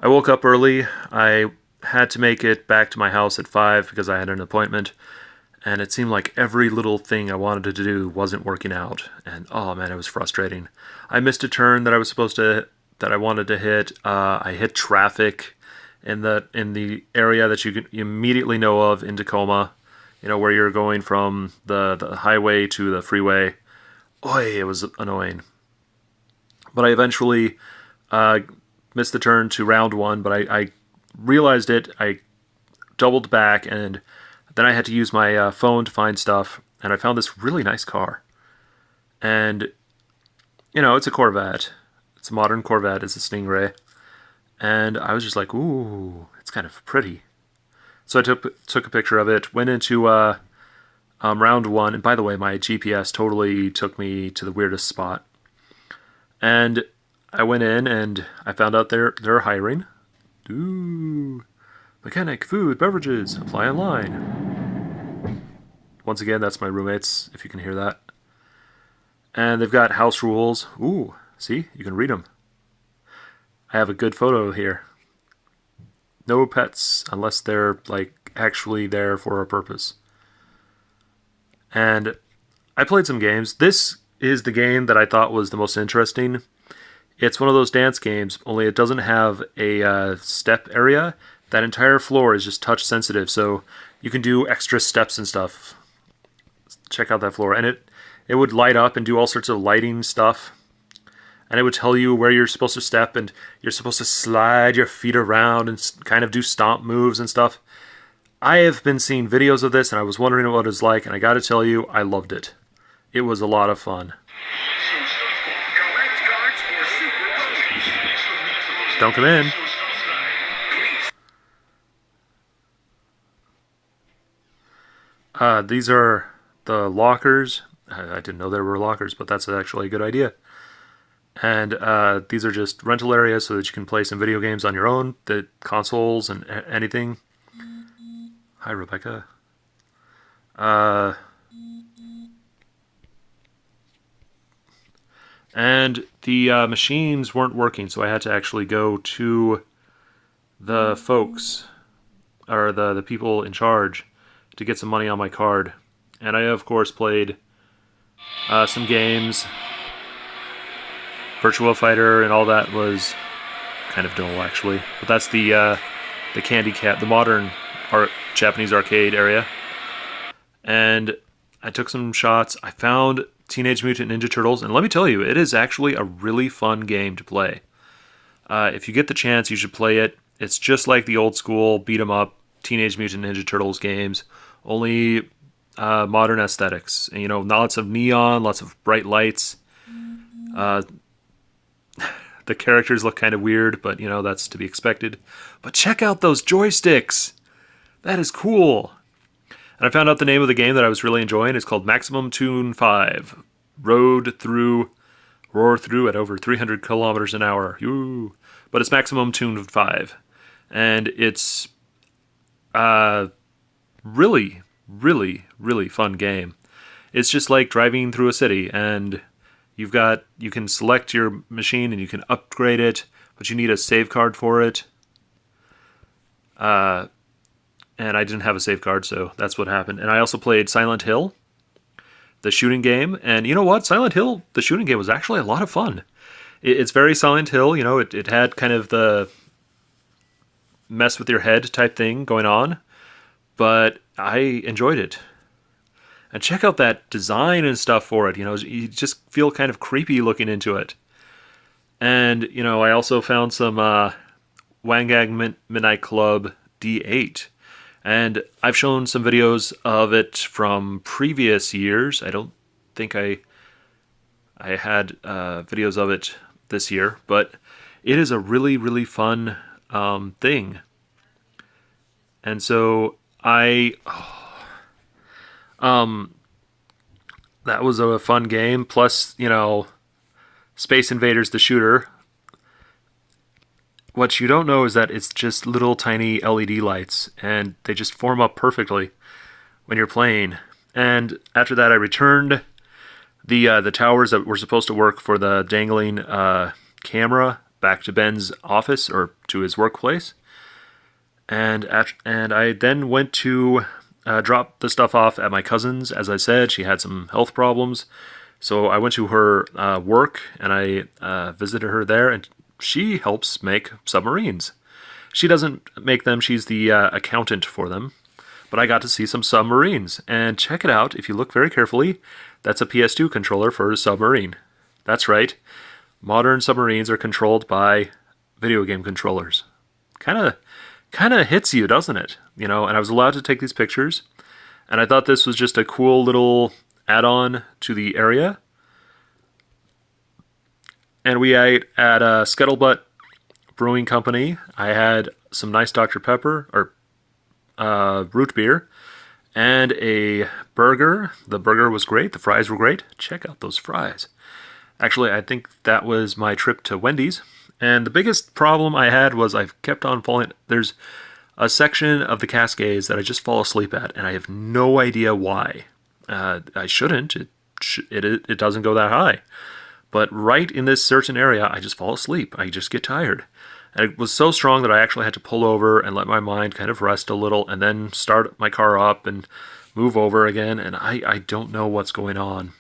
I woke up early. I had to make it back to my house at 5 because I had an appointment, and it seemed like every little thing I wanted to do wasn't working out. And oh man, it was frustrating. I missed a turn that I was supposed to that I wanted to hit. I hit traffic in the area that you immediately know of in Tacoma. You know where you're going from the highway to the freeway. Oi, it was annoying. But I eventually uh, missed the turn to round one. But I realized it. I doubled back, and then I had to use my phone to find stuff. And I found this really nice car. And it's a Corvette. It's a modern Corvette. It's a Stingray. And I was just like, ooh, it's kind of pretty. So I took a picture of it. Went into round one. And by the way, my GPS totally took me to the weirdest spot. And I went in and I found out they're hiring. Ooh, mechanic, food, beverages, apply online. Once again, that's my roommates, if you can hear that. And they've got house rules. Ooh, see, you can read them. I have a good photo here. No pets unless they're like actually there for a purpose. And I played some games. This is the game that I thought was the most interesting. It's one of those dance games, only it doesn't have a step area. That entire floor is just touch sensitive, so you can do extra steps and stuff. Check out that floor. And it would light up and do all sorts of lighting stuff. And it would tell you where you're supposed to step, and you're supposed to slide your feet around and kind of do stomp moves and stuff. I have been seeing videos of this, and I was wondering what it was like, and I gotta tell you, I loved it. It was a lot of fun. Don't come in. These are the lockers. I didn't know there were lockers, but that's actually a good idea. And these are just rental areas so that you can play some video games on your own, the consoles and anything. Hi, Rebecca. And the machines weren't working, so I had to actually go to the folks, or the people in charge, to get some money on my card. And I, of course, played some games. Virtua Fighter and all that was kind of dull, actually. But that's the Candy Cat, the modern Japanese arcade area. And I took some shots. I found Teenage Mutant Ninja Turtles, and let me tell you, it is actually a really fun game to play. If you get the chance, you should play it. It's just like the old school beat 'em up Teenage Mutant Ninja Turtles games, only modern aesthetics. And, lots of neon, lots of bright lights. The characters look kind of weird, but that's to be expected. But check out those joysticks! That is cool! And I found out the name of the game that I was really enjoying. It's called Maximum Tune 5. Roar through at over 300 kilometers an hour. Yoo. But it's Maximum Tune 5. And it's really, really, really fun game. It's just like driving through a city, and you can select your machine and you can upgrade it, but you need a save card for it. And I didn't have a save card, so that's what happened. And I also played Silent Hill, the shooting game. And you know what? Silent Hill, the shooting game, was actually a lot of fun. It's very Silent Hill. It had kind of the mess with your head type thing going on, but I enjoyed it. And check out that design and stuff for it. You just feel kind of creepy looking into it. And, I also found some Wangag Midnight Club D8. And I've shown some videos of it from previous years. I don't think I had videos of it this year. But it is a really, really fun thing. And so that was a fun game. Plus, Space Invaders the shooter. What you don't know is that it's just little tiny LED lights, and they just form up perfectly when you're playing. And after that, I returned the towers that were supposed to work for the dangling camera back to Ben's office or to his workplace. And I then went to drop the stuff off at my cousin's. As I said, she had some health problems. So I went to her work and I visited her there, and she helps make submarines. She doesn't make them, she's the accountant for them. But I got to see some submarines. And check it out, if you look very carefully, that's a PS2 controller for a submarine. That's right. Modern submarines are controlled by video game controllers. Kind of hits you, doesn't it? You know, and I was allowed to take these pictures. And I thought this was just a cool little add-on to the area. And we ate at Scuttlebutt Brewing Company. I had some nice Dr. Pepper, or root beer, and a burger. The burger was great. The fries were great. Check out those fries. Actually, I think that was my trip to Wendy's. And the biggest problem I had was I kept on falling. There's a section of the Cascades that I just fall asleep at, and I have no idea why. I shouldn't. It doesn't go that high. But right in this certain area, I just fall asleep. I just get tired. And it was so strong that I actually had to pull over and let my mind kind of rest a little and then start my car up and move over again. And I don't know what's going on.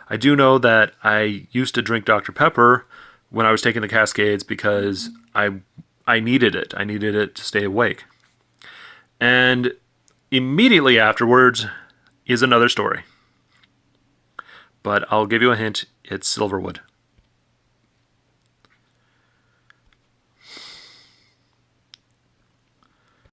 I do know that I used to drink Dr. Pepper when I was taking the Cascades because I needed it. I needed it to stay awake. And immediately afterwards is another story. But I'll give you a hint. It's Silverwood.